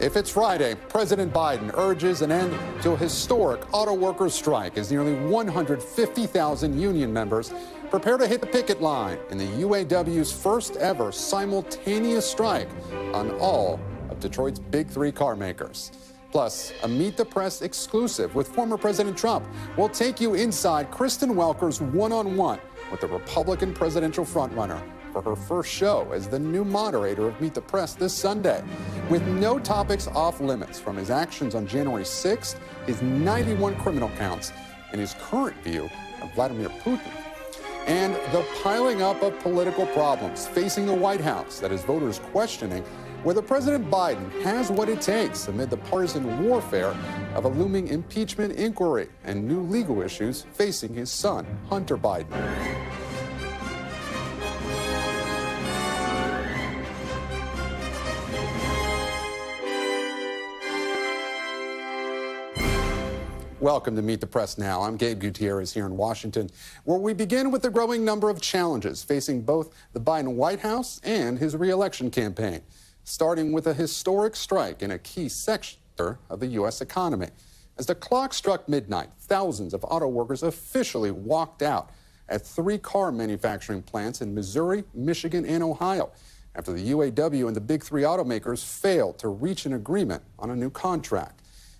If it's Friday, President Biden urges an end to a historic auto workers strike as nearly 150,000 union members prepare to hit the picket line in the UAW's first ever simultaneous strike on all of Detroit's big three car makers. Plus, a Meet the Press exclusive with former President Trump will take you inside Kristen Welker's one-on-one with the Republican presidential frontrunner for her first show as the new moderator of Meet the Press this Sunday. With no topics off limits, from his actions on January 6th, his 91 criminal counts, and his current view of Vladimir Putin, and the piling up of political problems facing the White House that has voters questioning whether President Biden has what it takes amid the partisan warfare of a looming impeachment inquiry and new legal issues facing his son, Hunter Biden. Welcome to Meet the Press Now. I'm Gabe Gutierrez here in Washington, where we begin with the growing number of challenges facing both the Biden White House and his re-election campaign, starting with a historic strike in a key sector of the U.S. economy. As the clock struck midnight, thousands of auto workers officially walked out at three car manufacturing plants in Missouri, Michigan, and Ohio after the UAW and the big three automakers failed to reach an agreement on a new contract.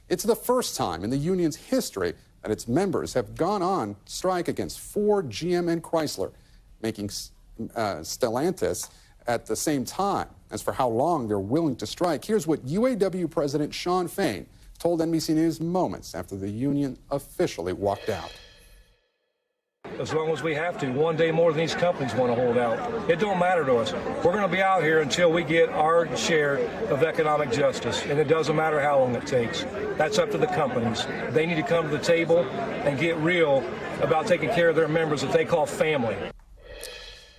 It's the first time in the union's history that its members have gone on strike against Ford, GM, and Chrysler, making Stellantis at the same time. As for how long they're willing to strike, here's what UAW President Shawn Fain told NBC News moments after the union officially walked out. As long as we have to, one day more than these companies want to hold out. It don't matter to us. We're going to be out here until we get our share of economic justice, and it doesn't matter how long it takes. That's up to the companies. They need to come to the table and get real about taking care of their members that they call family.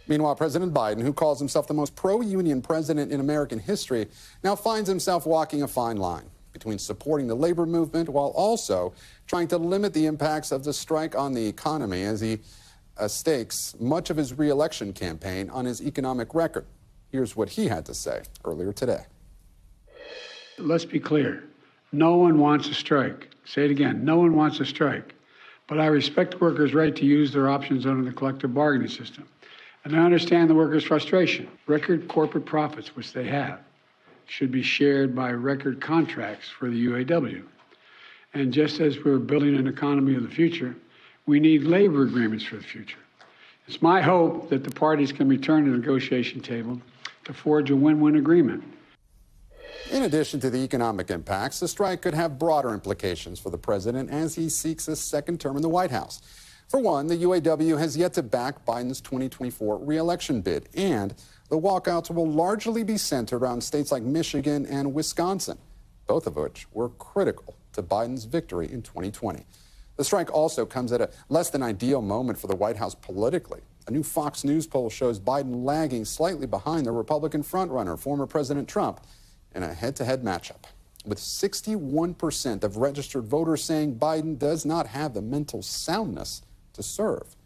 Meanwhile, President Biden, who calls himself the most pro-union president in American history, now finds himself walking a fine line between supporting the labor movement while also trying to limit the impacts of the strike on the economy as he stakes much of his re-election campaign on his economic record. Here's what he had to say earlier today. Let's be clear. No one wants a strike. Say it again. No one wants a strike. But I respect workers' right to use their options under the collective bargaining system. And I understand the workers' frustration. Record corporate profits, which they have, should be shared by record contracts for the UAW. And just as we're building an economy of the future, we need labor agreements for the future. It's my hope that the parties can return to the negotiation table to forge a win-win agreement. In addition to the economic impacts, the strike could have broader implications for the president as he seeks a second term in the White House. For one, the UAW has yet to back Biden's 2024 re-election bid, and the walkouts will largely be centered around states like Michigan and Wisconsin, both of which were critical to Biden's victory in 2020. The strike also comes at a less than ideal moment for the White House politically. A new Fox News poll shows Biden lagging slightly behind the Republican frontrunner, former President Trump, in a head-to-head matchup, with 61% of registered voters saying Biden does not have the mental soundness to serve.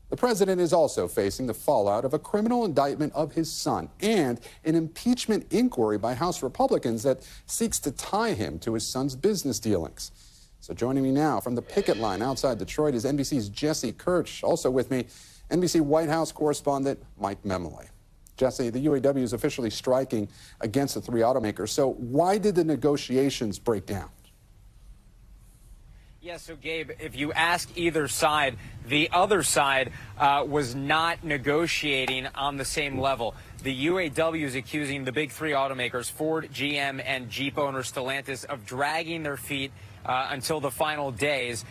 The president is also facing the fallout of a criminal indictment of his son and an impeachment inquiry by House Republicans that seeks to tie him to his son's business dealings. So joining me now from the picket line outside Detroit is NBC's Jesse Kirch. Also with me, NBC White House correspondent Mike Memoli. Jesse, the UAW is officially striking against the three automakers. So why did the negotiations break down? Yeah, so Gabe, if you ask either side, the other side was not negotiating on the same level. The UAW is accusing the big three automakers, Ford, GM, and Jeep owner Stellantis, of dragging their feet until the final days.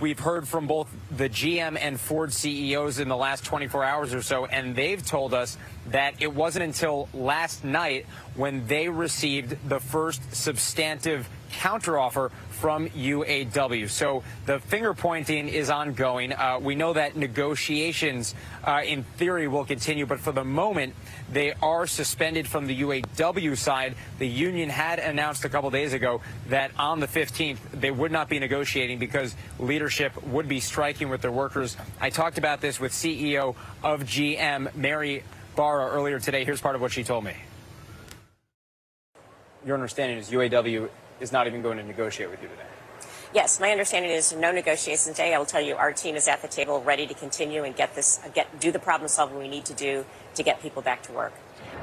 We've heard from both the GM and Ford CEOs in the last 24 hours or so, and they've told us that it wasn't until last night when they received the first substantive counteroffer from UAW. So the finger pointing is ongoing. We know that negotiations in theory will continue, but for the moment they are suspended from the UAW side. The union had announced a couple days ago that on the 15th they would not be negotiating because leadership would be striking with their workers. I talked about this with CEO of GM, Mary Barra, earlier today. Here's part of what she told me. your understanding is UAW is not even going to negotiate with you today. Yes, my understanding is no negotiations today. I will tell you our team is at the table ready to continue and do the problem solving we need to do to get people back to work.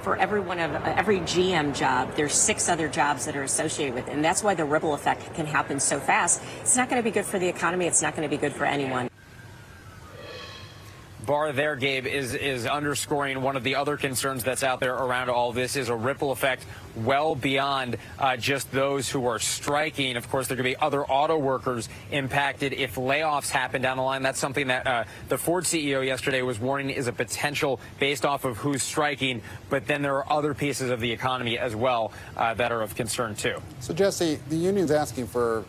For every GM job, there's 6 other jobs that are associated with it, and that's why the ripple effect can happen so fast. It's not going to be good for the economy. It's not going to be good for anyone. Barr there, Gabe, is underscoring one of the other concerns that's out there around all this is a ripple effect well beyond just those who are striking. Of course, there could be other auto workers impacted if layoffs happen down the line. That's something that the Ford CEO yesterday was warning is a potential based off of who's striking. But then there are other pieces of the economy as well that are of concern, too. So, Jesse, the union's asking for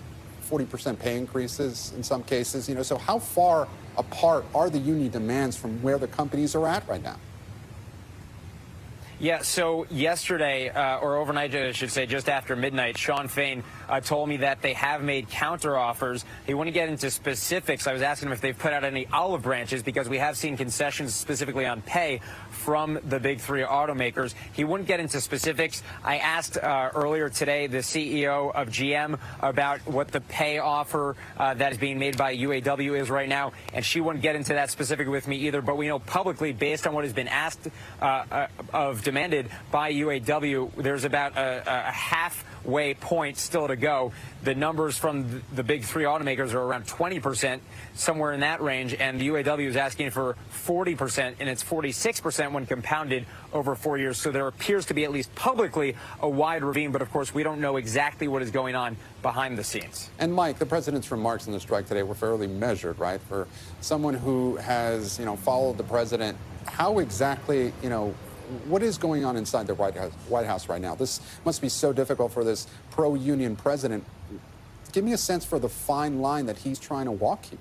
40% pay increases in some cases. So how far apart are the union demands from where the companies are at right now? Yeah, so yesterday, or overnight, I should say, just after midnight, Shawn Fain told me that they have made counteroffers. He wouldn't get into specifics. I was asking him if they've put out any olive branches because we have seen concessions specifically on pay from the big 3 automakers. He wouldn't get into specifics. I asked earlier today the CEO of GM about what the pay offer that is being made by UAW is right now, and she wouldn't get into that specifically with me either. But we know publicly, based on what has been asked demanded by UAW, there's about a halfway point still to go. The numbers from the big 3 automakers are around 20%, somewhere in that range, and the UAW is asking for 40%, and it's 46% when compounded over 4 years. So there appears to be, at least publicly, a wide ravine, but of course we don't know exactly what is going on behind the scenes. And Mike, the president's remarks on the strike today were fairly measured, right? For someone who has, followed the president, how exactly, what is going on inside the White House right now? This must be so difficult for this pro-union president. Give me a sense for the fine line that he's trying to walk here.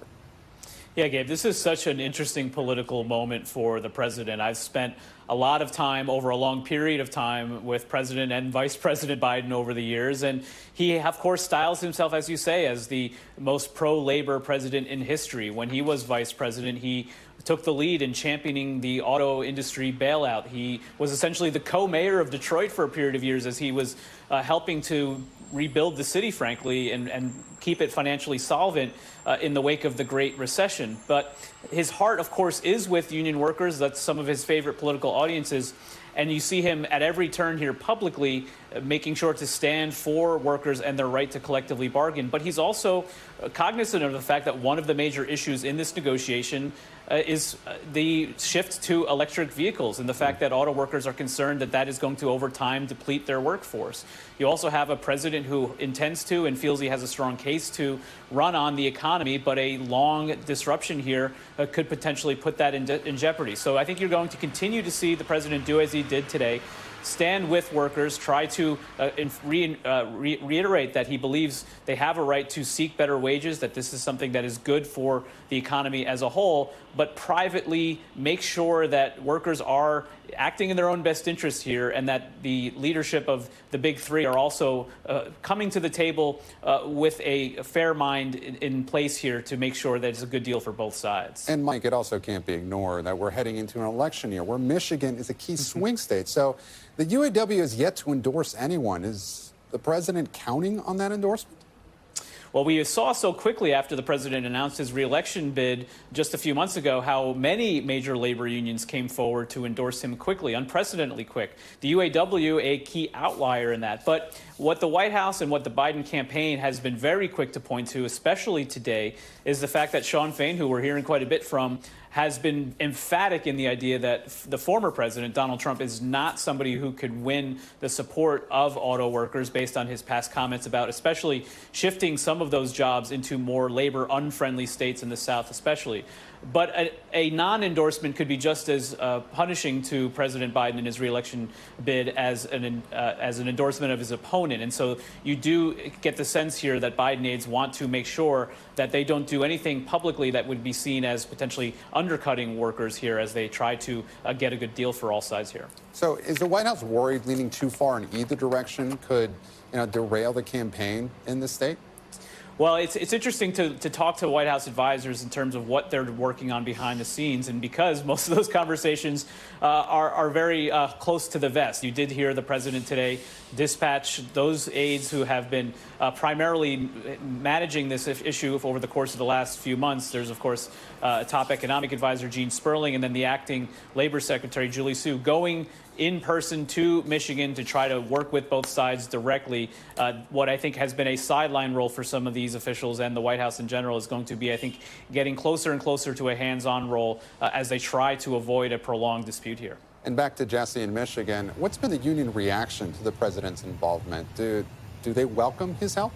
Yeah, Gabe, this is such an interesting political moment for the president. I've spent a lot of time over a long period of time with President and Vice President Biden over the years. And he, of course, styles himself, as you say, as the most pro-labor president in history. When he was vice president, he took the lead in championing the auto industry bailout. He was essentially the co-mayor of Detroit for a period of years as he was helping to rebuild the city, frankly, and keep it financially solvent in the wake of the Great Recession. But his heart, of course, is with union workers. That's some of his favorite political audiences. And you see him at every turn here publicly making sure to stand for workers and their right to collectively bargain. But he's also cognizant of the fact that one of the major issues in this negotiation is the shift to electric vehicles and the fact that auto workers are concerned that that is going to, over time, deplete their workforce. You also have a president who intends to and feels he has a strong case to run on the economy, but a long disruption here could potentially put that in jeopardy. So I think you're going to continue to see the president do as he did today, stand with workers, try to reiterate that he believes they have a right to seek better wages, that this is something that is good for the economy as a whole, but privately make sure that workers are acting in their own best interest here and that the leadership of the big 3 are also coming to the table with a fair mind in place here to make sure that it's a good deal for both sides. And Mike, it also can't be ignored that we're heading into an election year where Michigan is a key swing state. So the UAW has yet to endorse anyone. Is the president counting on that endorsement? Well, we saw so quickly after the president announced his reelection bid just a few months ago how many major labor unions came forward to endorse him quickly, unprecedentedly quick. The UAW, a key outlier in that. But what the White House and what the Biden campaign has been very quick to point to, especially today, is the fact that Shawn Fain, who we're hearing quite a bit from, has been emphatic in the idea that the former president, Donald Trump, is not somebody who could win the support of auto workers based on his past comments about especially shifting some of those jobs into more labor-unfriendly states in the South especially. But a non-endorsement could be just as punishing to President Biden in his reelection bid as an endorsement of his opponent. And so you do get the sense here that Biden aides want to make sure that they don't do anything publicly that would be seen as potentially undercutting workers here as they try to get a good deal for all sides here. So is the White House worried leaning too far in either direction could derail the campaign in the state? Well, it's interesting to talk to White House advisors in terms of what they're working on behind the scenes, and because most of those conversations are very close to the vest. You did hear the president today dispatch those aides who have been primarily managing this issue over the course of the last few months. There's, of course, top economic advisor Gene Sperling, and then the acting labor secretary Julie Su going in person to Michigan to try to work with both sides directly. What I think has been a sideline role for some of these officials and the White House in general is going to be, I think, getting closer and closer to a hands-on role as they try to avoid a prolonged dispute here. And back to Jesse in Michigan, what's been the union reaction to the president's involvement? Do they welcome his help?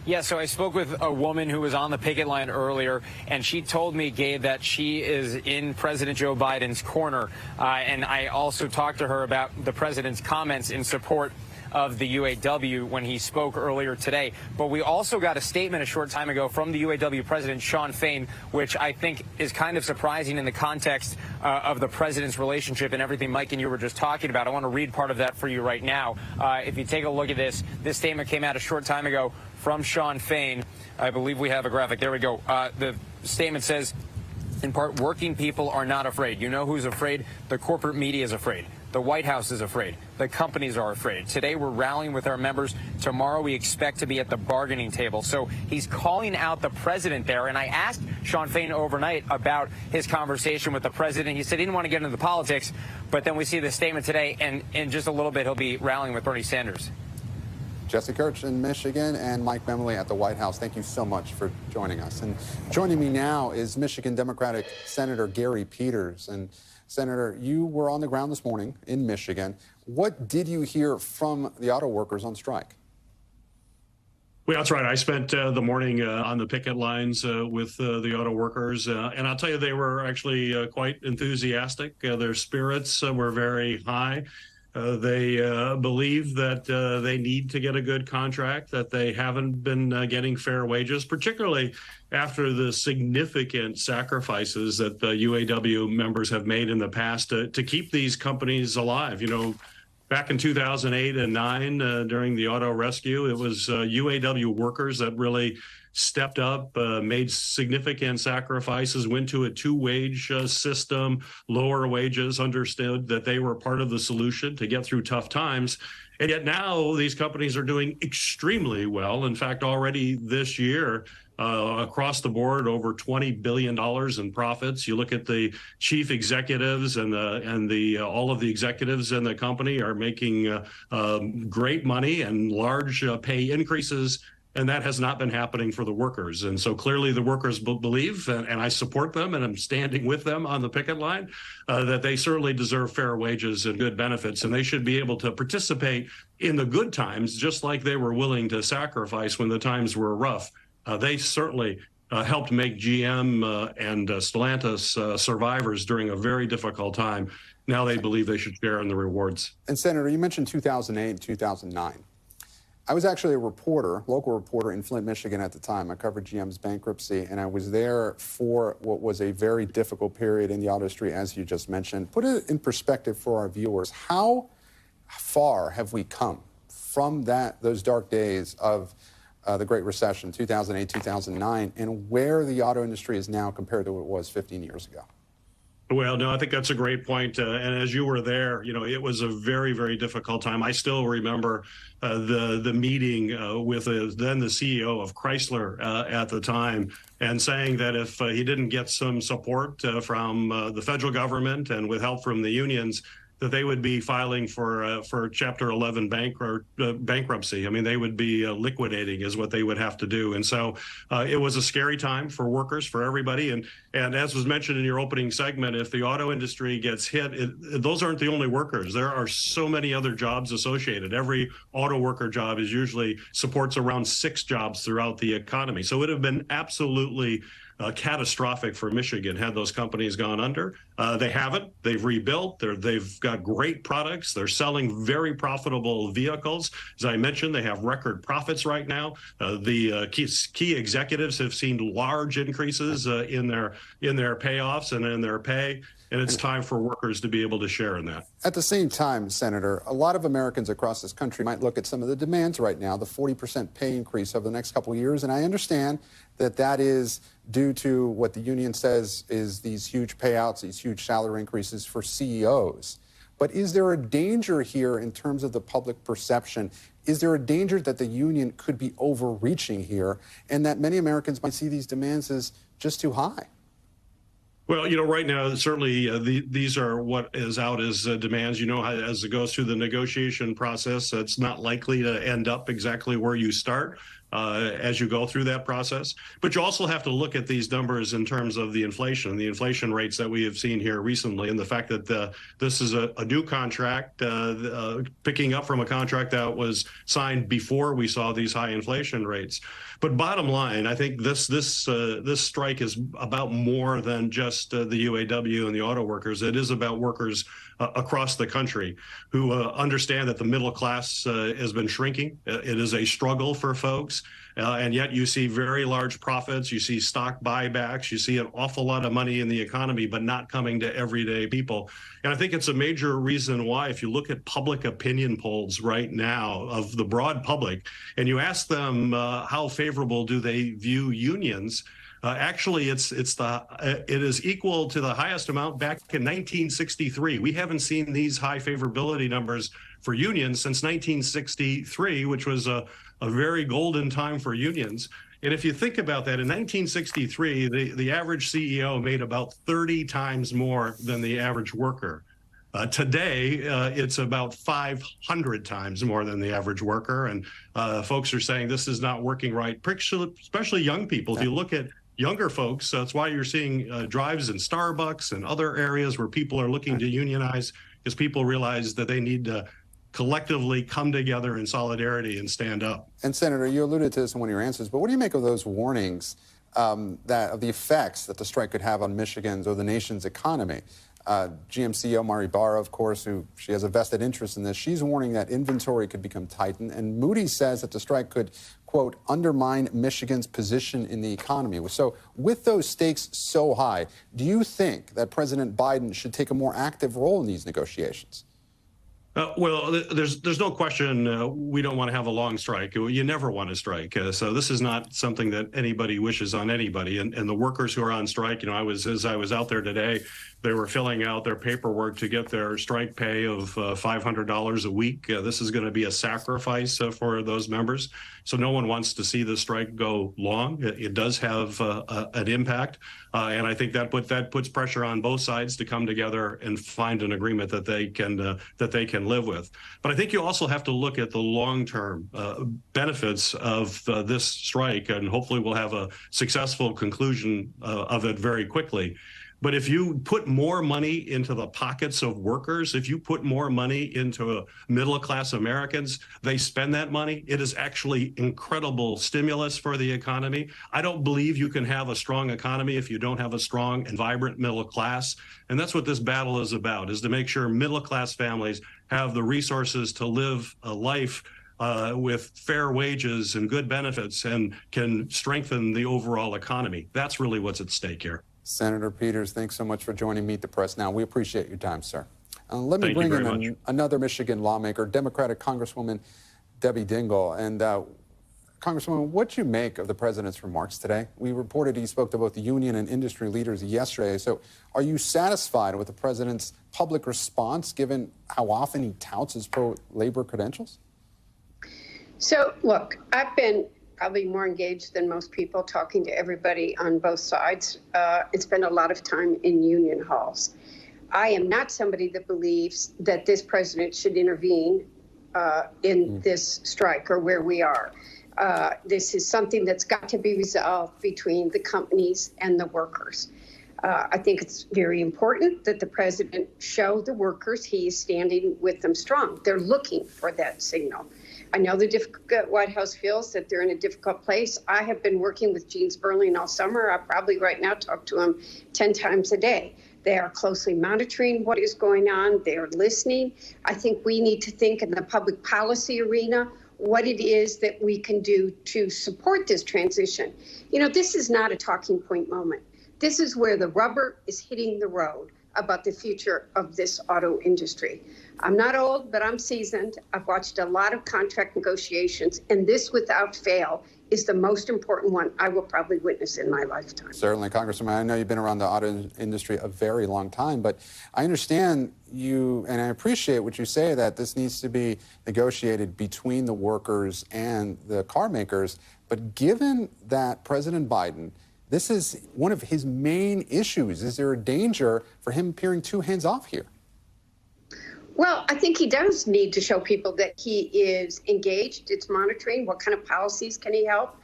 Yeah, so I spoke with a woman who was on the picket line earlier, and she told me, Gabe, that she is in President Joe Biden's corner. And I also talked to her about the president's comments in support of the UAW when he spoke earlier today. But we also got a statement a short time ago from the UAW president, Shawn Fain, which I think is kind of surprising in the context of the president's relationship and everything Mike and you were just talking about. I want to read part of that for you right now. If you take a look at this statement came out a short time ago from Shawn Fain. I believe we have a graphic. There we go. The statement says, in part, working people are not afraid. You know who's afraid? The corporate media is afraid. The White House is afraid. The companies are afraid. Today, we're rallying with our members. Tomorrow, we expect to be at the bargaining table. So he's calling out the president there. And I asked Shawn Fain overnight about his conversation with the president. He said he didn't want to get into the politics. But then we see the statement today, and in just a little bit, he'll be rallying with Bernie Sanders. Jesse Kirch in Michigan and Mike Memoli at the White House. Thank you so much for joining us. And joining me now is Michigan Democratic Senator Gary Peters. And Senator, you were on the ground this morning in Michigan. What did you hear from the auto workers on strike? Well, that's right. I spent the morning on the picket lines with the auto workers, and I'll tell you, they were actually quite enthusiastic. Their spirits were very high. They believe that they need to get a good contract, that they haven't been getting fair wages, particularly after the significant sacrifices that the UAW members have made in the past to keep these companies alive. You know, back in 2008 and 9, during the auto rescue, it was UAW workers that really stepped up, made significant sacrifices, went to a two-wage system, lower wages, understood that they were part of the solution to get through tough times. And yet now these companies are doing extremely well. In fact, already this year, across the board, over $20 billion in profits. You look at the chief executives and all of the executives in the company are making great money and large pay increases. And that has not been happening for the workers. And so clearly the workers believe, and I support them, and I'm standing with them on the picket line, that they certainly deserve fair wages and good benefits. And they should be able to participate in the good times, just like they were willing to sacrifice when the times were rough. They certainly helped make GM and Stellantis survivors during a very difficult time. Now they believe they should share in the rewards. And Senator, you mentioned 2008 and 2009. I was actually a reporter, local reporter in Flint, Michigan at the time. I covered GM's bankruptcy, and I was there for what was a very difficult period in the auto industry, as you just mentioned. Put it in perspective for our viewers. How far have we come from those dark days of the Great Recession, 2008, 2009, and where the auto industry is now compared to what it was 15 years ago? Well, no, I think that's a great point. And as you were there, you know, it was a very, very difficult time. I still remember the meeting with then the CEO of Chrysler at the time, and saying that if he didn't get some support from the federal government and with help from the unions, that they would be filing for Chapter 11 bankruptcy. I mean, they would be liquidating is what they would have to do. And so it was a scary time for workers, for everybody. And as was mentioned in your opening segment, if the auto industry gets hit, those aren't the only workers. There are so many other jobs associated. Every auto worker job is usually supports around 6 jobs throughout the economy. So it would have been absolutely catastrophic for Michigan had those companies gone under. They haven't. They've rebuilt. They've got great products. They're selling very profitable vehicles. As I mentioned, they have record profits right now. The key executives have seen large increases in their payoffs and in their pay. And it's time for workers to be able to share in that. At the same time, Senator, a lot of Americans across this country might look at some of the demands right now, the 40% pay increase over the next couple of years. And I understand that that is due to what the union says is these huge payouts, these huge salary increases for CEOs. But is there a danger here in terms of the public perception? Is there a danger that the union could be overreaching here and that many Americans might see these demands as just too high? Well, right now, certainly these are what is out as demands. As it goes through the negotiation process, it's not likely to end up exactly where you start as you go through that process. But you also have to look at these numbers in terms of the inflation rates that we have seen here recently, and the fact that this is a new contract, picking up from a contract that was signed before we saw these high inflation rates. But bottom line, I think this strike is about more than just the UAW and the auto workers. It is about workers across the country who understand that the middle class has been shrinking. It is a struggle for folks. And yet you see very large profits, you see stock buybacks, you see an awful lot of money in the economy, but not coming to everyday people. And I think it's a major reason why, if you look at public opinion polls right now of the broad public, and you ask them how favorable do they view unions, actually, it is equal to the highest amount back in 1963. We haven't seen these high favorability numbers for unions since 1963, which was a very golden time for unions. And if you think about that, in 1963, the average CEO made about 30 times more than the average worker. Today, it's about 500 times more than the average worker. And folks are saying this is not working right, especially young people. If you look at younger folks, that's why you're seeing drives in Starbucks and other areas where people are looking to unionize, because people realize that they need to collectively come together in solidarity and stand up. And Senator, you alluded to this in one of your answers, but what do you make of those warnings of the effects that the strike could have on Michigan's or the nation's economy? GM CEO Mari Barra, of course, she has a vested interest in this, she's warning that inventory could become tightened. And Moody's says that the strike could, quote, undermine Michigan's position in the economy. So with those stakes so high, do you think that President Biden should take a more active role in these negotiations? Well, there's no question we don't want to have a long strike. You never want to strike. So this is not something that anybody wishes on anybody. And the workers who are on strike, as I was out there today, they were filling out their paperwork to get their strike pay of $500 a week. This is going to be a sacrifice for those members. So no one wants to see the strike go long. It does have an impact. And I think that puts pressure on both sides to come together and find an agreement that they can live with. But I think you also have to look at the long-term benefits of this strike, and hopefully we'll have a successful conclusion of it very quickly. But if you put more money into the pockets of workers, if you put more money into middle-class Americans, they spend that money. It is actually incredible stimulus for the economy. I don't believe you can have a strong economy if you don't have a strong and vibrant middle class. And that's what this battle is about, is to make sure middle-class families have the resources to live a life with fair wages and good benefits and can strengthen the overall economy. That's really what's at stake here. Senator Peters, thanks so much for joining Meet the Press Now. We appreciate your time, sir. Let me bring in another Michigan lawmaker, Democratic Congresswoman Debbie Dingell. And Congresswoman, what you make of the president's remarks today? We reported he spoke to both the union and industry leaders yesterday. So are you satisfied with the president's public response, given how often he touts his pro-labor credentials? So, look, I've been probably more engaged than most people, talking to everybody on both sides, and spend a lot of time in union halls. I am not somebody that believes that this president should intervene in this strike or where we are. This is something that's got to be resolved between the companies and the workers. I think it's very important that the president show the workers he is standing with them strong. They're looking for that signal. I know the White House feels that they're in a difficult place. I have been working with Gene Sperling all summer. I probably right now talk to him 10 times a day. They are closely monitoring what is going on. They are listening. I think we need to think in the public policy arena what it is that we can do to support this transition. You know, this is not a talking point moment. This is where the rubber is hitting the road about the future of this auto industry. I'm not old, but I'm seasoned. I've watched a lot of contract negotiations, and this, without fail, is the most important one I will probably witness in my lifetime. Certainly, Congresswoman. I know you've been around the auto industry a very long time, but I understand you, and I appreciate what you say, that this needs to be negotiated between the workers and the car makers. But given that President Biden, this is one of his main issues, is there a danger for him appearing too hands-off here? Well, I think he does need to show people that he is engaged. It's monitoring. What kind of policies can he help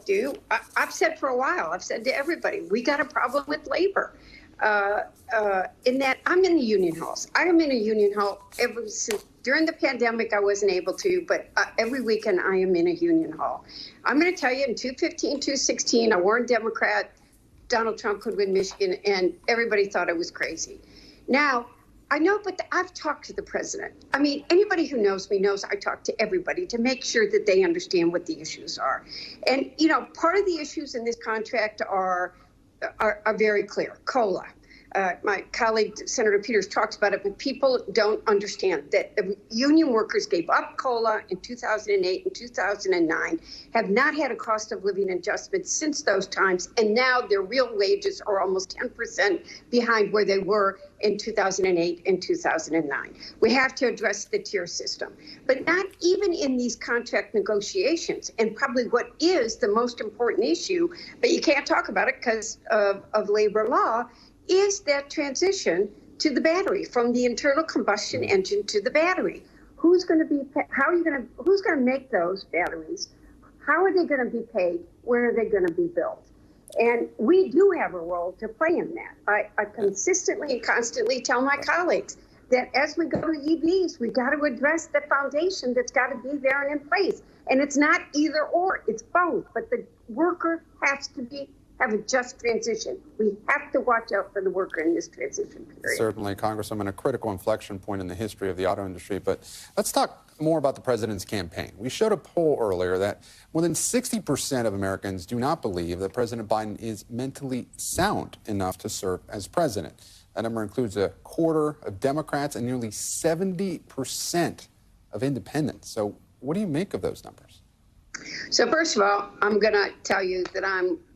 do? I've said for a while, I've said to everybody, we got a problem with labor. In that I'm in the union halls. I am in a union hall during the pandemic. I wasn't able to, but every weekend I am in a union hall. I'm going to tell you, in 2015, 2016, I warned Democrat Donald Trump could win Michigan, and everybody thought I was crazy. Now, I know, but I've talked to the president. I mean, anybody who knows me knows I talk to everybody to make sure that they understand what the issues are. And, you know, part of the issues in this contract are very clear. COLA. My colleague, Senator Peters, talks about it, but people don't understand that the union workers gave up COLA in 2008 and 2009, have not had a cost of living adjustment since those times, and now their real wages are almost 10% behind where they were in 2008 and 2009. We have to address the tier system, but not even in these contract negotiations, and probably what is the most important issue, but you can't talk about it because of labor law, is that transition to the battery, from the internal combustion engine to the battery. Who's going to make those batteries? How are they going to be paid? Where are they going to be built? And we do have a role to play in that. I consistently and constantly tell my colleagues that as we go to EVs, we've got to address the foundation that's got to be there and in place. And it's not either or, it's both. But the worker has to have a just transition. We have to watch out for the worker in this transition period. Certainly, Congresswoman, a critical inflection point in the history of the auto industry. But let's talk more about the president's campaign. We showed a poll earlier that more than 60% of Americans do not believe that President Biden is mentally sound enough to serve as president. That number includes a quarter of Democrats and nearly 70% of independents. So what do you make of those numbers? So first of all, I'm going to tell you that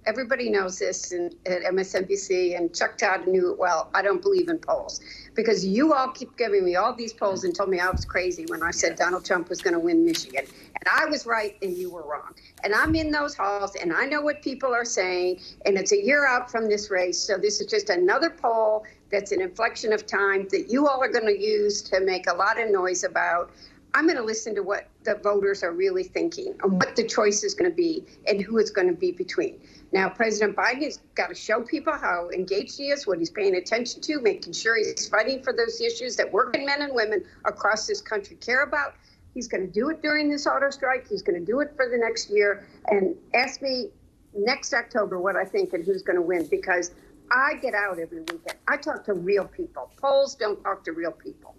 everybody knows this at MSNBC, and Chuck Todd knew it well. I don't believe in polls, because you all keep giving me all these polls and told me I was crazy when I said Donald Trump was going to win Michigan. And I was right and you were wrong. And I'm in those halls and I know what people are saying, and it's a year out from this race. So this is just another poll that's an inflection of time that you all are going to use to make a lot of noise about. I'm going to listen to what the voters are really thinking and what the choice is going to be and who it's going to be between. Now, President Biden has got to show people how engaged he is, what he's paying attention to, making sure he's fighting for those issues that working men and women across this country care about. He's going to do it during this auto strike. He's going to do it for the next year. And ask me next October what I think and who's going to win, because I get out every weekend. I talk to real people. Polls don't talk to real people.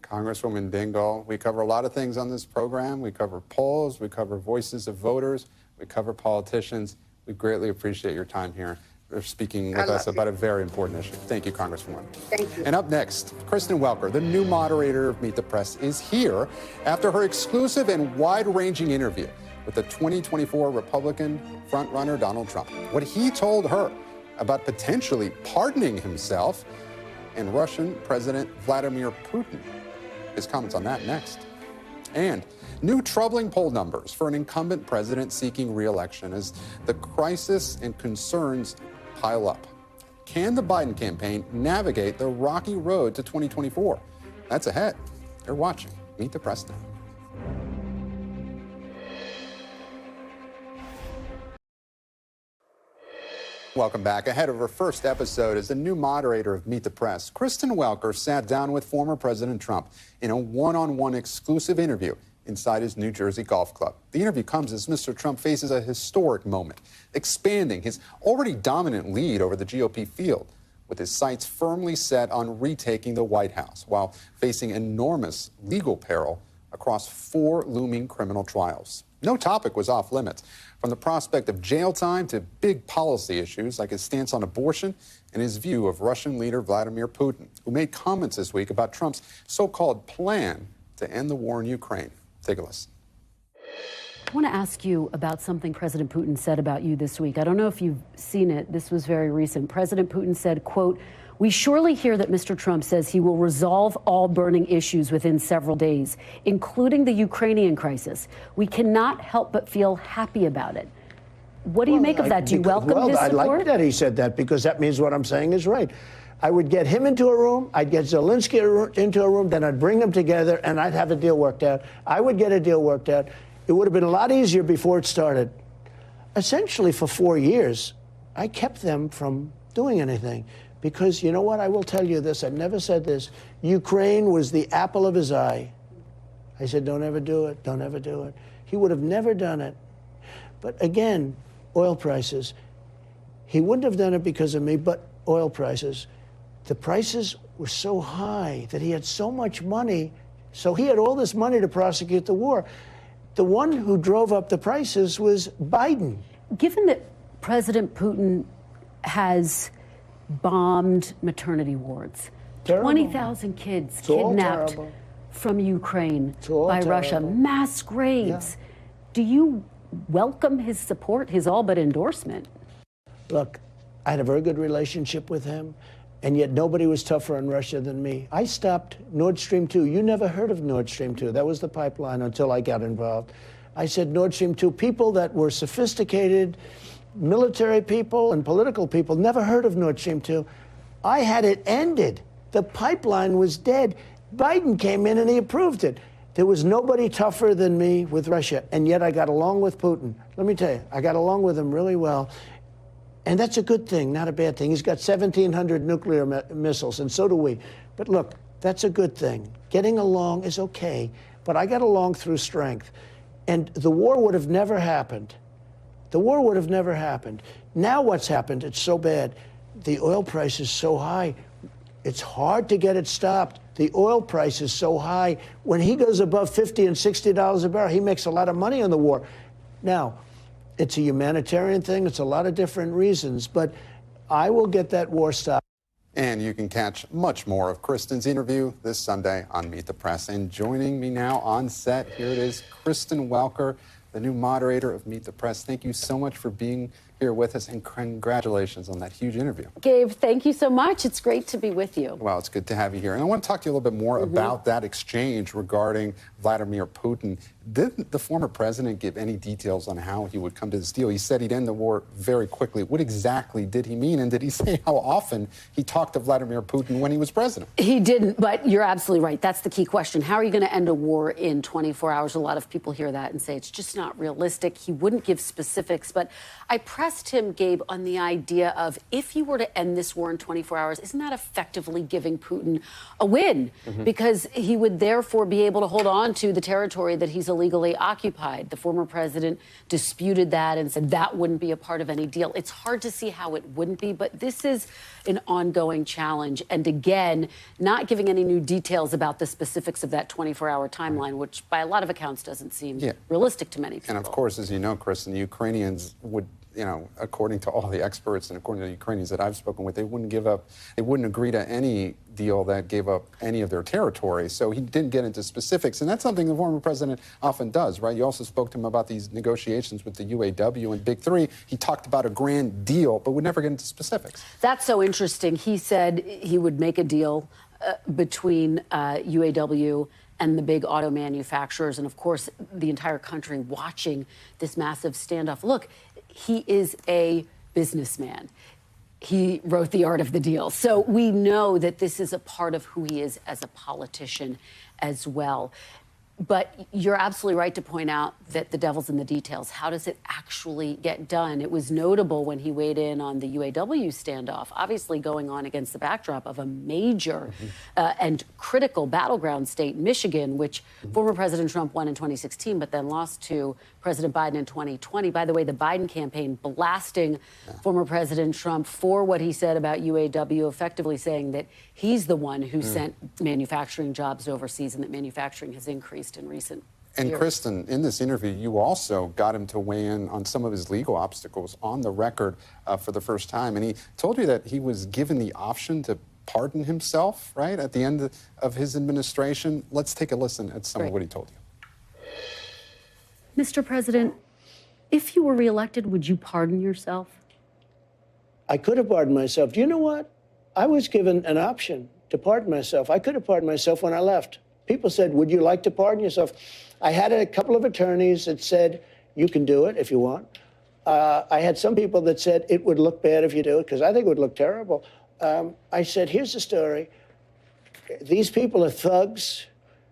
Congresswoman Dingell, we cover a lot of things on this program. We cover polls, we cover voices of voters, we cover politicians. We greatly appreciate your time here for speaking with us about a very important issue. Thank you, Congresswoman. Thank you. And up next, Kristen Welker, the new moderator of Meet the Press, is here after her exclusive and wide-ranging interview with the 2024 Republican frontrunner Donald Trump. What he told her about potentially pardoning himself and Russian President Vladimir Putin. His comments on that next. And new troubling poll numbers for an incumbent president seeking re-election as the crisis and concerns pile up. Can the Biden campaign navigate the rocky road to 2024? That's ahead. You're watching Meet the Press now. Welcome back. Ahead of her first episode as the new moderator of Meet the Press, Kristen Welker sat down with former President Trump in a one-on-one exclusive interview inside his New Jersey golf club. The interview comes as Mr. Trump faces a historic moment, expanding his already dominant lead over the GOP field, with his sights firmly set on retaking the White House while facing enormous legal peril across 4 looming criminal trials. No topic was off limits, from the prospect of jail time to big policy issues like his stance on abortion and his view of Russian leader Vladimir Putin, who made comments this week about Trump's so-called plan to end the war in Ukraine. Take a listen. I want to ask you about something President Putin said about you this week. I don't know if you've seen it. This was very recent. President Putin said, quote, "We surely hear that Mr. Trump says he will resolve all burning issues within several days, including the Ukrainian crisis. We cannot help but feel happy about it." What do you make of that? Do you welcome his support? I like that he said that, because that means what I'm saying is right. I would get him into a room, I'd get Zelensky into a room, then I'd bring them together and I'd have a deal worked out. I would get a deal worked out. It would have been a lot easier before it started. Essentially, for 4 years, I kept them from doing anything. Because you know what? I will tell you this. I've never said this. Ukraine was the apple of his eye. I said, don't ever do it. Don't ever do it. He would have never done it. But again, oil prices. He wouldn't have done it because of me, but oil prices. The prices were so high that he had so much money. So he had all this money to prosecute the war. The one who drove up the prices was Biden. Given that President Putin has bombed maternity wards, 20,000 kids kidnapped from Ukraine by Russia, mass graves. Yeah. Do you welcome his support, his all but endorsement? Look, I had a very good relationship with him, and yet nobody was tougher on Russia than me. I stopped Nord Stream 2. You never heard of Nord Stream 2. That was the pipeline until I got involved. I said Nord Stream 2, people that were sophisticated, military people and political people, never heard of Nord Stream 2. I had it ended. The pipeline was dead. Biden came in and he approved it. There was nobody tougher than me with Russia, and yet I got along with Putin. Let me tell you, I got along with him really well. And that's a good thing, not a bad thing. He's got 1,700 nuclear missiles, and so do we. But look, that's a good thing. Getting along is okay, but I got along through strength. And the war would have never happened. The war would have never happened. Now what's happened, it's so bad. The oil price is so high. It's hard to get it stopped. The oil price is so high. When he goes above $50 and $60 a barrel, he makes a lot of money on the war. Now, it's a humanitarian thing. It's a lot of different reasons, but I will get that war stopped. And you can catch much more of Kristen's interview this Sunday on Meet the Press. And joining me now on set, here it is, Kristen Welker, the new moderator of Meet the Press. Thank you so much for being here with us, and congratulations on that huge interview. Gabe, thank you so much. It's great to be with you. Well, it's good to have you here. And I want to talk to you a little bit more about that exchange regarding Vladimir Putin. Did the former president give any details on how he would come to this deal? He said he'd end the war very quickly. What exactly did he mean? And did he say how often he talked to Vladimir Putin when he was president? He didn't, but you're absolutely right. That's the key question. How are you going to end a war in 24 hours? A lot of people hear that and say it's just not realistic. He wouldn't give specifics, but I pressed him, Gabe, on the idea of if you were to end this war in 24 hours, isn't that effectively giving Putin a win? Because he would therefore be able to hold on to the territory that he's illegally occupied. The former president disputed that and said that wouldn't be a part of any deal. It's hard to see how it wouldn't be, but this is an ongoing challenge. And again, not giving any new details about the specifics of that 24-hour timeline, which by a lot of accounts doesn't seem realistic to many people. And of course, as you know, Kristen, the Ukrainians would, you know, according to all the experts and according to the Ukrainians that I've spoken with, they wouldn't give up, they wouldn't agree to any deal that gave up any of their territory. So he didn't get into specifics. And that's something the former president often does, right? You also spoke to him about these negotiations with the UAW and Big Three. He talked about a grand deal, but would never get into specifics. That's so interesting. He said he would make a deal between UAW and the big auto manufacturers, and of course, the entire country watching this massive standoff. Look, he is a businessman. He wrote The Art of the Deal. So we know that this is a part of who he is as a politician as well. But you're absolutely right to point out that the devil's in the details. How does it actually get done? It was notable when he weighed in on the UAW standoff, obviously going on against the backdrop of a major and critical battleground state, Michigan, which former President Trump won in 2016, but then lost to President Biden in 2020. By the way, the Biden campaign blasting former President Trump for what he said about UAW, effectively saying that he's the one who sent manufacturing jobs overseas and that manufacturing has increased faced in recent And years. Kristen, in this interview, you also got him to weigh in on some of his legal obstacles on the record for the first time. And he told you that he was given the option to pardon himself, right, at the end of his administration. Let's take a listen at some of what he told you. Mr. President, if you were reelected, would you pardon yourself? I could have pardoned myself. Do you know what? I was given an option to pardon myself. I could have pardoned myself when I left. People said, would you like to pardon yourself? I had a couple of attorneys that said, you can do it if you want. I had some people that said it would look bad if you do it, because I think it would look terrible. I said, here's the story. These people are thugs,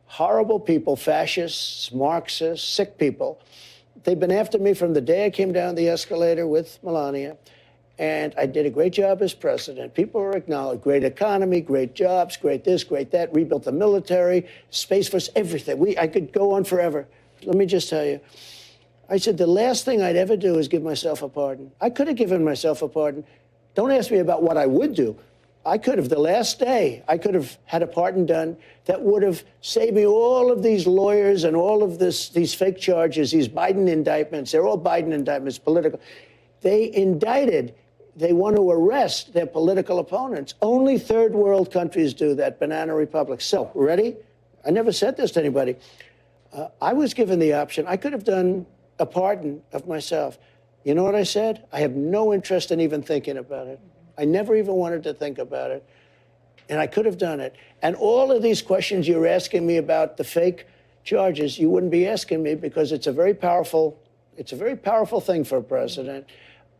horrible people, fascists, Marxists, sick people. They've been after me from the day I came down the escalator with Melania, and I did a great job as president. People were acknowledged. Great economy, great jobs, great this, great that, rebuilt the military, Space Force, everything. I could go on forever. Let me just tell you. I said, the last thing I'd ever do is give myself a pardon. I could have given myself a pardon. Don't ask me about what I would do. I could have, the last day, I could have had a pardon done that would have saved me all of these lawyers and all of these fake charges, these Biden indictments. They're all Biden indictments, political. They indicted, they want to arrest their political opponents. Only third world countries do that, banana republics. So, ready? I never said this to anybody. I was given the option. I could have done a pardon of myself. You know what I said? I have no interest in even thinking about it. I never even wanted to think about it. And I could have done it. And all of these questions you're asking me about the fake charges, you wouldn't be asking me, because it's a very powerful thing for a president.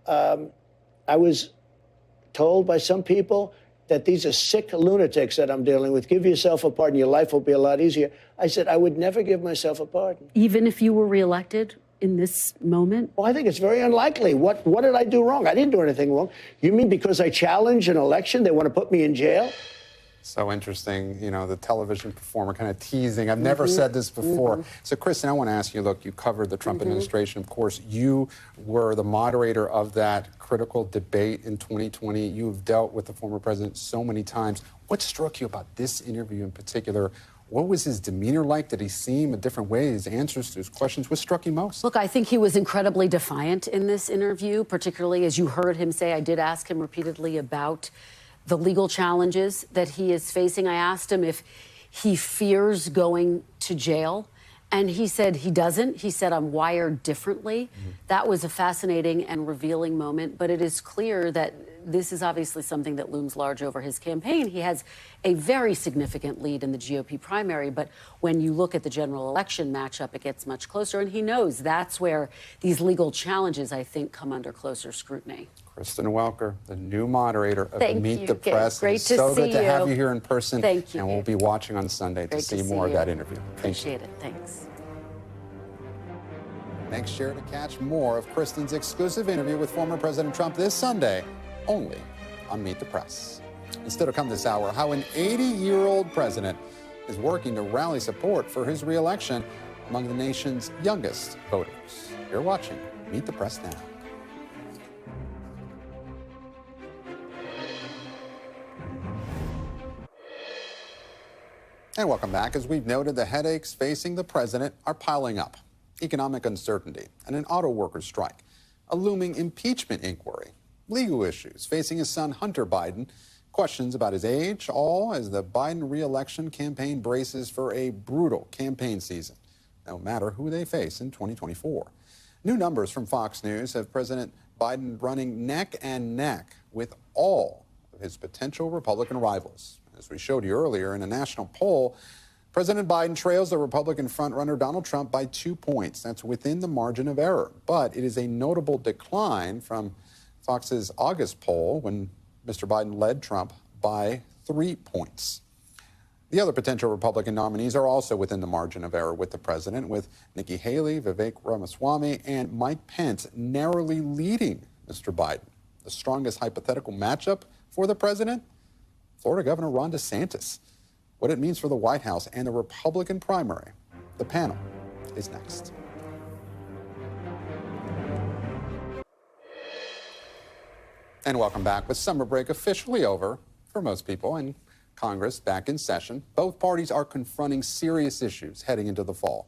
I was told by some people that these are sick lunatics that I'm dealing with. Give yourself a pardon. Your life will be a lot easier. I said, I would never give myself a pardon. Even if you were reelected in this moment? Well, I think it's very unlikely. What did I do wrong? I didn't do anything wrong. You mean because I challenged an election, they want to put me in jail? So interesting, you know, the television performer kind of teasing. I've never said this before. So, Kristen, I want to ask you, look, you covered the Trump administration. Of course, you were the moderator of that critical debate in 2020. You've dealt with the former president so many times. What struck you about this interview in particular? What was his demeanor like? Did he seem a different way? His answers to his questions? What struck you most? Look, I think he was incredibly defiant in this interview, particularly as you heard him say. I did ask him repeatedly about the legal challenges that he is facing. I asked him if he fears going to jail, and he said he doesn't. He said, I'm wired differently. That was a fascinating and revealing moment, but it is clear that this is obviously something that looms large over his campaign. He has a very significant lead in the GOP primary, but when you look at the general election matchup, it gets much closer, and he knows that's where these legal challenges, I think, come under closer scrutiny. Kristen Welker, the new moderator of Meet the Kate. Press. Great It's to so see good to you. have you here in person. Thank you. And we'll be watching on Sunday to see more of that interview. Appreciate it. Thanks. Make sure to catch more of Kristen's exclusive interview with former President Trump this Sunday, only on Meet the Press. Instead of come this hour, how an 80-year-old president is working to rally support for his re-election among the nation's youngest voters. You're watching Meet the Press now. And welcome back. As we've noted, the headaches facing the president are piling up. Economic uncertainty and an auto workers strike, a looming impeachment inquiry, legal issues facing his son Hunter Biden, questions about his age, all as the Biden re-election campaign braces for a brutal campaign season, no matter who they face in 2024. New numbers from Fox News have President Biden running neck and neck with all of his potential Republican rivals. As we showed you earlier, in a national poll, President Biden trails the Republican frontrunner Donald Trump by 2 points. That's within the margin of error. But it is a notable decline from Fox's August poll, when Mr. Biden led Trump by 3 points. The other potential Republican nominees are also within the margin of error with the president, with Nikki Haley, Vivek Ramaswamy, and Mike Pence narrowly leading Mr. Biden. The strongest hypothetical matchup for the president? Florida Governor Ron DeSantis. What it means for the White House and the Republican primary. The panel is next. And welcome back. With summer break officially over for most people, and Congress back in session. Both parties are confronting serious issues heading into the fall.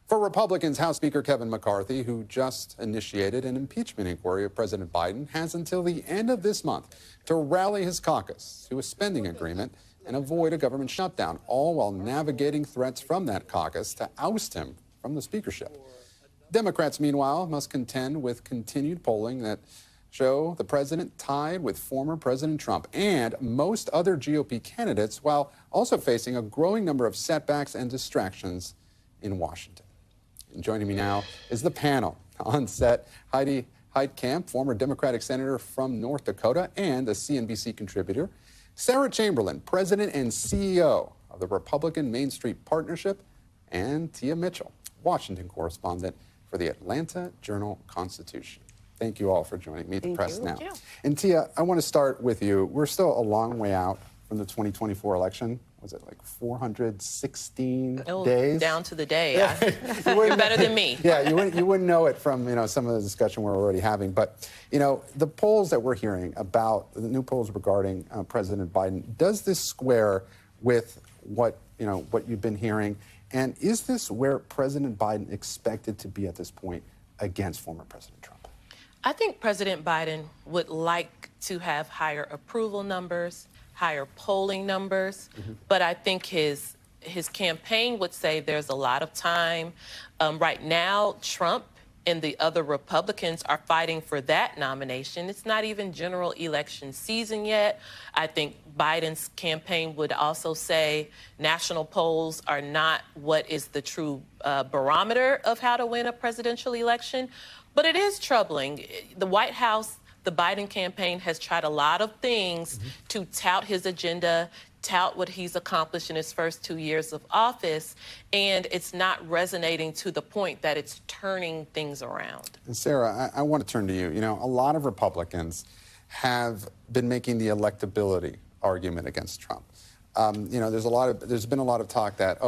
For Republicans, House Speaker Kevin McCarthy, who just initiated an impeachment inquiry of President Biden, has until the end of this month to rally his caucus to a spending agreement and avoid a government shutdown, all while navigating threats from that caucus to oust him from the speakership. Democrats, meanwhile, must contend with continued polling that show the president tied with former President Trump and most other GOP candidates, while also facing a growing number of setbacks and distractions in Washington. And joining me now is the panel. On set, Heidi Heitkamp, former Democratic senator from North Dakota and a CNBC contributor. Sarah Chamberlain, president and CEO of the Republican Main Street Partnership. And Tia Mitchell, Washington correspondent for the Atlanta Journal-Constitution. Thank you all for joining me at the Press Now. And Tia, I want to start with you. We're still a long way out from the 2024 election. Was it like 416 days? Down to the day. Yeah. You're better than me. Yeah, you wouldn't know it from some of the discussion we're already having. But the polls that we're hearing about, the new polls regarding President Biden, does this square with what you've been hearing? And is this where President Biden expected to be at this point against former President Trump? I think President Biden would like to have higher approval numbers, higher polling numbers, but I think his campaign would say there's a lot of time. Right now, Trump and the other Republicans are fighting for that nomination. It's not even general election season yet. I think Biden's campaign would also say national polls are not what is the true barometer of how to win a presidential election. But it is troubling. The White House, the Biden campaign has tried a lot of things to tout his agenda, tout what he's accomplished in his first 2 years of office, and it's not resonating to the point that it's turning things around. And Sarah, I want to turn to you. A lot of Republicans have been making the electability argument against Trump. There's been a lot of talk that,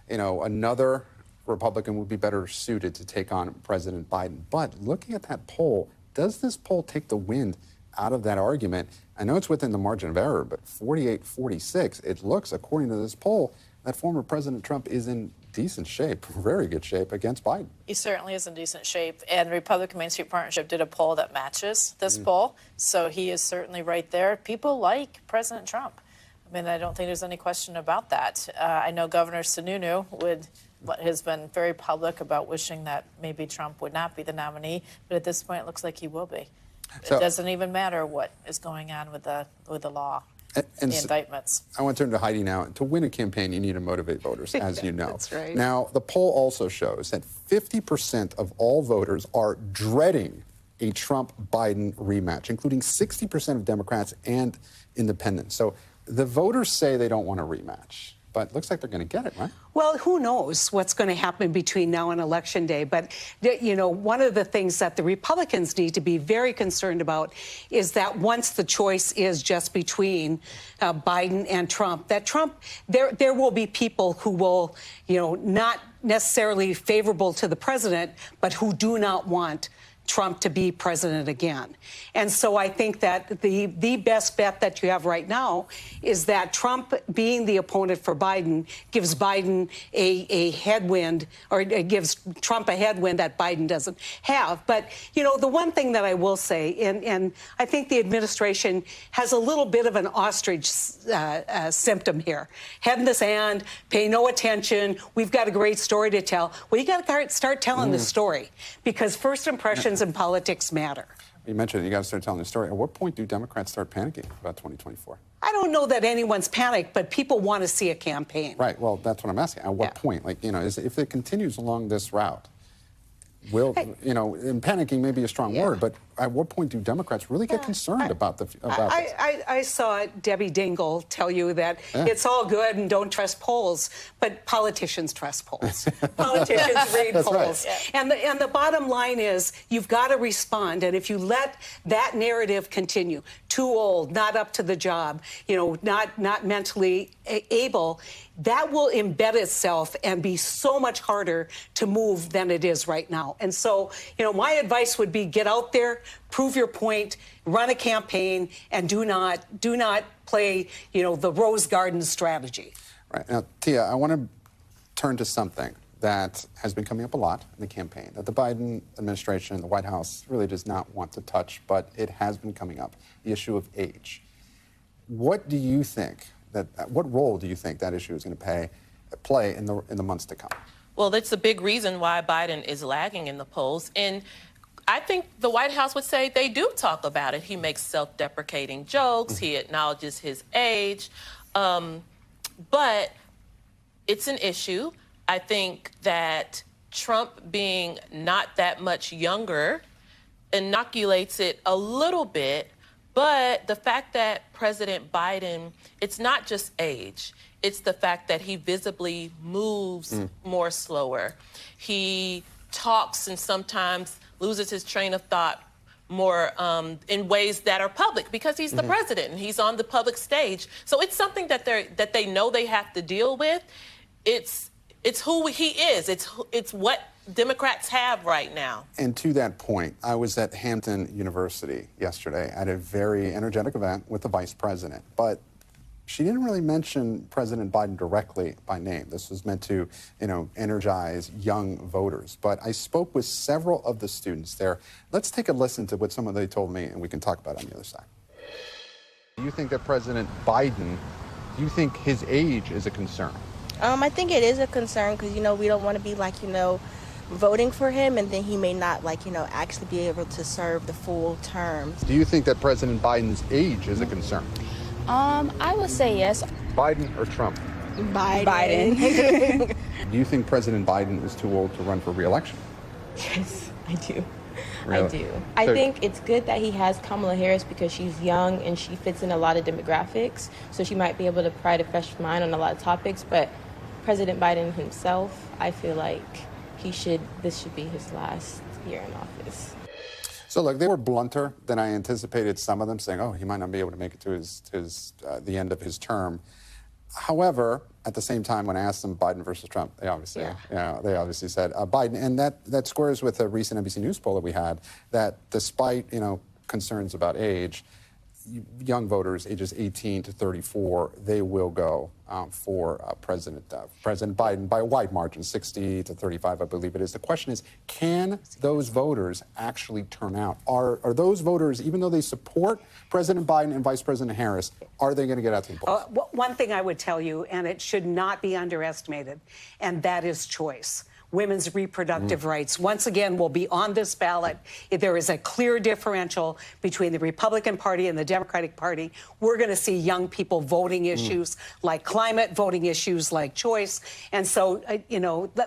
another Republican would be better suited to take on President Biden. But looking at that poll, does this poll take the wind out of that argument? I know it's within the margin of error, but 48-46, it looks, according to this poll, that former President Trump is in decent shape, very good shape against Biden. He certainly is in decent shape, and the Republican Main Street Partnership did a poll that matches this poll, so he is certainly right there. People like President Trump. I mean, I don't think there's any question about that. I know Governor Sununu has been very public about wishing that maybe Trump would not be the nominee, but at this point it looks like he will be. So, it doesn't even matter what is going on with the law and the indictments. I want to turn to Heidi now. To win a campaign, you need to motivate voters, as you know. That's right. Now, the poll also shows that 50% of all voters are dreading a Trump-Biden rematch, including 60% of Democrats and independents. So the voters say they don't want a rematch. But it looks like they're going to get it, right? Well, who knows what's going to happen between now and Election Day. But, one of the things that the Republicans need to be very concerned about is that once the choice is just between Biden and Trump, there will be people who will, not necessarily favorable to the president, but who do not want Trump to be president again. And so I think that the best bet that you have right now is that Trump being the opponent for Biden gives Biden a headwind, or it gives Trump a headwind that Biden doesn't have. But, the one thing that I will say, and I think the administration has a little bit of an ostrich symptom here. Head in the sand, pay no attention. We've got a great story to tell. Well, you got to start telling the story, because first impressions in politics matter. You mentioned you got to start telling the story. At what point do Democrats start panicking about 2024? I don't know that anyone's panicked, but people want to see a campaign. Right. Well, that's what I'm asking. At what point? If it continues along this route, and panicking may be a strong word, but at what point do Democrats really get concerned about this? I saw Debbie Dingell tell you that it's all good and don't trust polls, but politicians trust polls. Politicians read polls. Right. And the bottom line is you've got to respond. And if you let that narrative continue, too old, not up to the job, not mentally able, that will embed itself and be so much harder to move than it is right now. And so, my advice would be get out there, prove your point, run a campaign, and do not play, the Rose Garden strategy. Right. Now, Tia, I want to turn to something that has been coming up a lot in the campaign, that the Biden administration and the White House really does not want to touch, but it has been coming up, the issue of age. What do you think what role do you think that issue is going to play in the months to come? Well, that's a big reason why Biden is lagging in the polls. And I think the White House would say they do talk about it. He makes self-deprecating jokes. He acknowledges his age. But it's an issue. I think that Trump being not that much younger inoculates it a little bit. But the fact that President Biden, it's not just age. It's the fact that he visibly moves more slower. He talks and sometimes loses his train of thought more in ways that are public because he's the president and he's on the public stage. So it's something that they know they have to deal with. It's who he is. It's what Democrats have right now. And to that point, I was at Hampton University yesterday at a very energetic event with the vice president, but she didn't really mention President Biden directly by name. This was meant to, energize young voters. But I spoke with several of the students there. Let's take a listen to what some of they told me, and we can talk about it on the other side. Do you think that President Biden, do you think his age is a concern? I think it is a concern because, we don't want to be voting for him and then he may not actually be able to serve the full term. Do you think that President Biden's age is a concern? I would say yes. Biden or Trump? Biden. Do you think President Biden is too old to run for re-election? Yes, I do. Really? I do. I think it's good that he has Kamala Harris because she's young and she fits in a lot of demographics, so she might be able to provide a fresh mind on a lot of topics. But President Biden himself, I feel like this should be his last year in office. So look, they were blunter than I anticipated. Some of them saying, "Oh, he might not be able to make it to the end of his term." However, at the same time, when I asked them Biden versus Trump, they obviously said Biden, and that squares with a recent NBC News poll that we had. That despite concerns about age, young voters ages 18 to 34, they will go for President Biden by a wide margin, 60 to 35, I believe it is. The question is, can those voters actually turn out? Are those voters, even though they support President Biden and Vice President Harris, are they going to get out to the polls? One thing I would tell you, and it should not be underestimated, and that is choice. Women's reproductive rights, once again, will be on this ballot. If there is a clear differential between the Republican Party and the Democratic Party, we're going to see young people voting issues like climate, voting issues like choice. And so,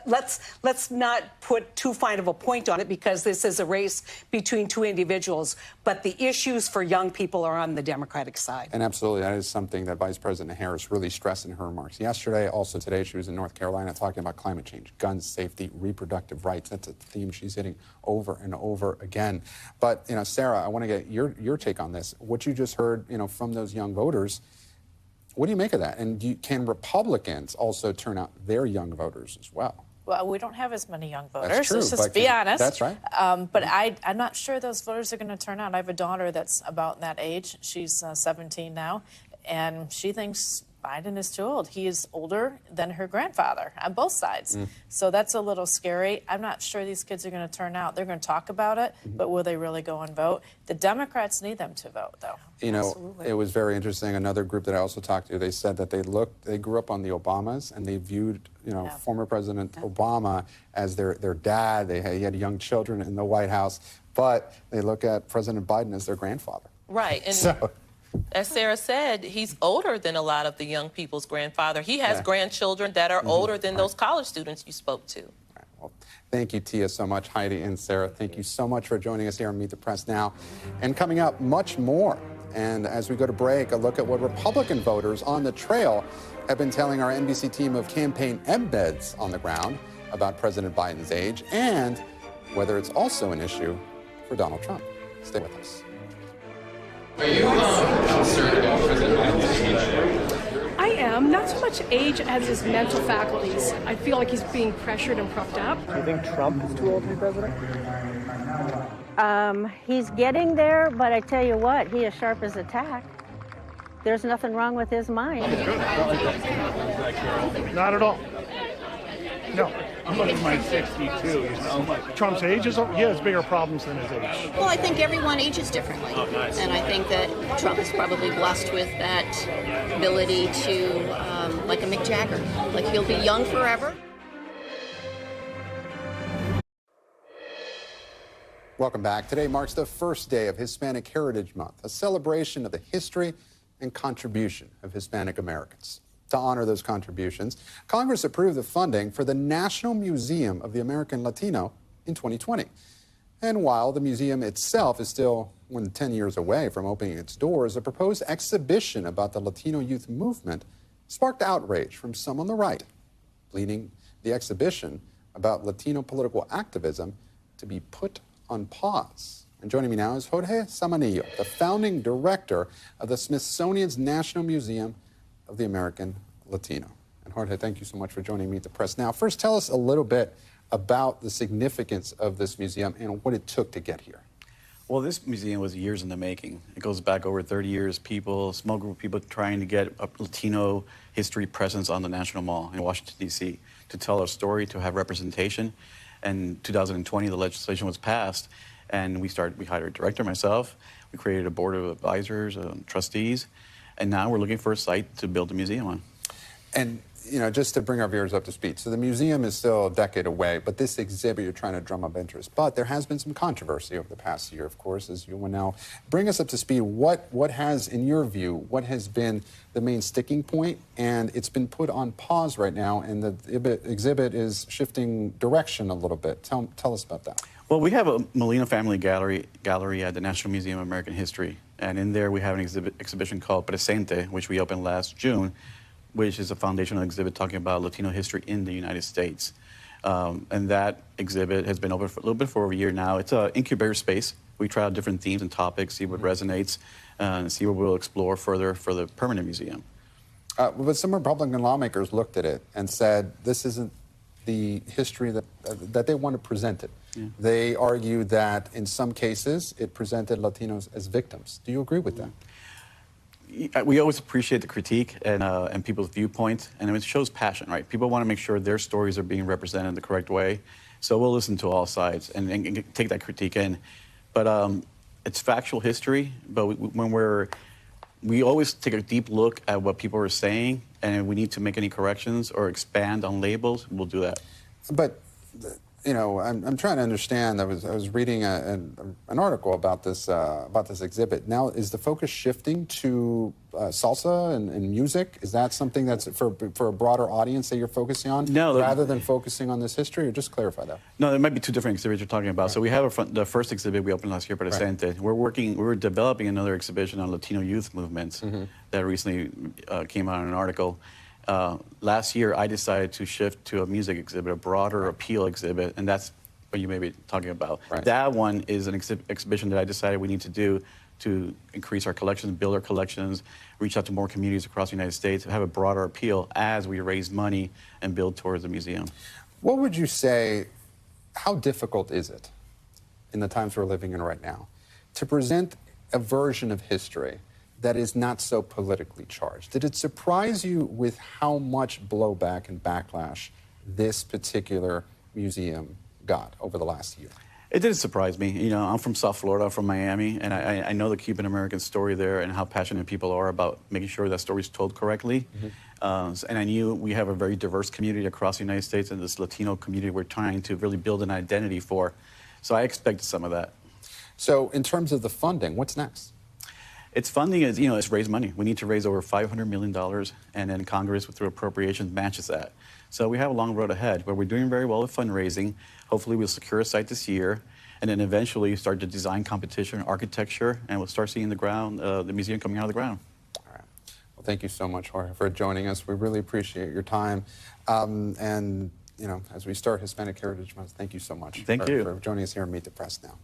let's not put too fine of a point on it because this is a race between two individuals. But the issues for young people are on the Democratic side. And absolutely, that is something that Vice President Harris really stressed in her remarks yesterday. Also today, she was in North Carolina talking about climate change, gun safety, reproductive rights. That's a theme she's hitting over and over again. But, Sarah, I want to get your take on this. What you just heard, from those young voters, what do you make of that? And can Republicans also turn out their young voters as well? Well, we don't have as many young voters. That's true, Let's just be honest. That's right. But I'm not sure those voters are going to turn out. I have a daughter that's about that age. She's 17 now, and she thinks Biden is too old. He is older than her grandfather on both sides. So that's a little scary. I'm not sure these kids are going to turn out. They're going to talk about it, but will they really go and vote? The Democrats need them to vote, though. It was very interesting. Another group that I also talked to, they said that they grew up on the Obamas, and they viewed, former President Obama as their dad. He had young children in the White House, but they look at President Biden as their grandfather. Right. And as Sarah said, he's older than a lot of the young people's grandfather. He has grandchildren that are older than those college students you spoke to. Right. Well, thank you, Tia, so much. Heidi and Sarah, thank you so much for joining us here on Meet the Press Now. And coming up, much more. And as we go to break, a look at what Republican voters on the trail have been telling our NBC team of campaign embeds on the ground about President Biden's age and whether it's also an issue for Donald Trump. Stay with us. Are you concerned about President Biden's age? I am. Not so much age as his mental faculties. I feel like he's being pressured and propped up. Do you think Trump is too old to be president? He's getting there, but I tell you what, he is sharp as a tack. There's nothing wrong with his mind. Not at all. No. I'm looking at my 62. Trump's age is, he has bigger problems than his age. Well, I think everyone ages differently. Oh, nice. And I think that Trump is probably blessed with that ability to, like a Mick Jagger, like he'll be young forever. Welcome back. Today marks the first day of Hispanic Heritage Month, a celebration of the history and contribution of Hispanic Americans. To honor those contributions, Congress approved the funding for the National Museum of the American Latino in 2020. And while the museum itself is still more than 10 years away from opening its doors, a proposed exhibition about the Latino youth movement sparked outrage from some on the right, leading the exhibition about Latino political activism to be put on pause. And joining me now is Jorge Zamanillo, the founding director of the Smithsonian's National Museum of the American Latino. And Jorge, thank you so much for joining me at the press. Now, first, tell us a little bit about the significance of this museum and what it took to get here. Well, this museum was years in the making. It goes back over 30 years. A small group of people trying to get a Latino history presence on the National Mall in Washington, D.C., to tell our story, to have representation. And 2020, the legislation was passed, and we hired a director, myself. We created a board of advisors, trustees, and now we're looking for a site to build a museum on. And, you know, just to bring our viewers up to speed, so the museum is still a decade away, but this exhibit, you're trying to drum up interest. But there has been some controversy over the past year, of course, as you will now bring us up to speed. What has, in your view, what has been the main sticking point? And it's been put on pause right now, and the exhibit is shifting direction a little bit. Tell us about that. Well, we have a Molina family gallery at the National Museum of American History. And in there, we have an exhibition called Presente, which we opened last June, which is a foundational exhibit talking about Latino history in the United States. And that exhibit has been open for a little bit for over a year now. It's an incubator space. We try out different themes and topics, see what resonates, and see what we'll explore further for the permanent museum. But some Republican lawmakers looked at it and said, this isn't the history that they want to present it. Yeah. They argue that in some cases it presented Latinos as victims. Do you agree with that? We always appreciate the critique and people's viewpoints, and it shows passion, right? People want to make sure their stories are being represented the correct way. So we'll listen to all sides and take that critique in. But it's factual history, but we always take a deep look at what people are saying, and if we need to make any corrections or expand on labels, we'll do that. But, you know, I'm trying to understand. I was reading an article about this exhibit. Now, is the focus shifting to salsa and music? Is that something that's for a broader audience that you're focusing on? No, rather than focusing on this history, or just clarify that? No, there might be two different exhibits you're talking about. Right. So we have the first exhibit we opened last year, Presente. Right. We're developing another exhibition on Latino youth movements that recently came out in an article. Last year, I decided to shift to a music exhibit, a broader appeal exhibit, and that's what you may be talking about. Right. That one is an exhibition that I decided we need to do to increase our collections, build our collections, reach out to more communities across the United States, have a broader appeal as we raise money and build towards the museum. What would you say, how difficult is it in the times we're living in right now to present a version of history that is not so politically charged? Did it surprise you with how much blowback and backlash this particular museum got over the last year? It did surprise me. You know, I'm from South Florida, from Miami, and I know the Cuban-American story there and how passionate people are about making sure that story is told correctly. And I knew we have a very diverse community across the United States, and this Latino community we're trying to really build an identity for. So I expected some of that. So in terms of the funding, what's next? Its funding is, you know, it's raise money. We need to raise over $500 million, and then Congress, through appropriations, matches that. So we have a long road ahead, but we're doing very well with fundraising. Hopefully we'll secure a site this year, and then eventually start the design competition, architecture, and we'll start seeing the museum coming out of the ground. All right. Well, thank you so much, Jorge, for joining us. We really appreciate your time. And, you know, as we start Hispanic Heritage Month, thank you so much for joining us here on Meet the Press now.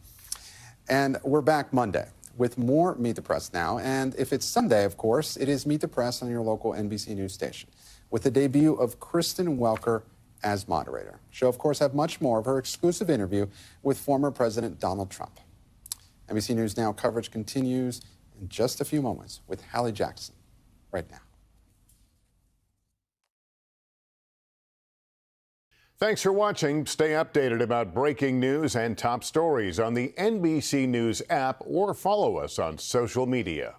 And we're back Monday with more Meet the Press now. And if it's Sunday, of course, it is Meet the Press on your local NBC News station, with the debut of Kristen Welker as moderator. She'll, of course, have much more of her exclusive interview with former President Donald Trump. NBC News Now coverage continues in just a few moments with Hallie Jackson right now. Thanks for watching. Stay updated about breaking news and top stories on the NBC News app or follow us on social media.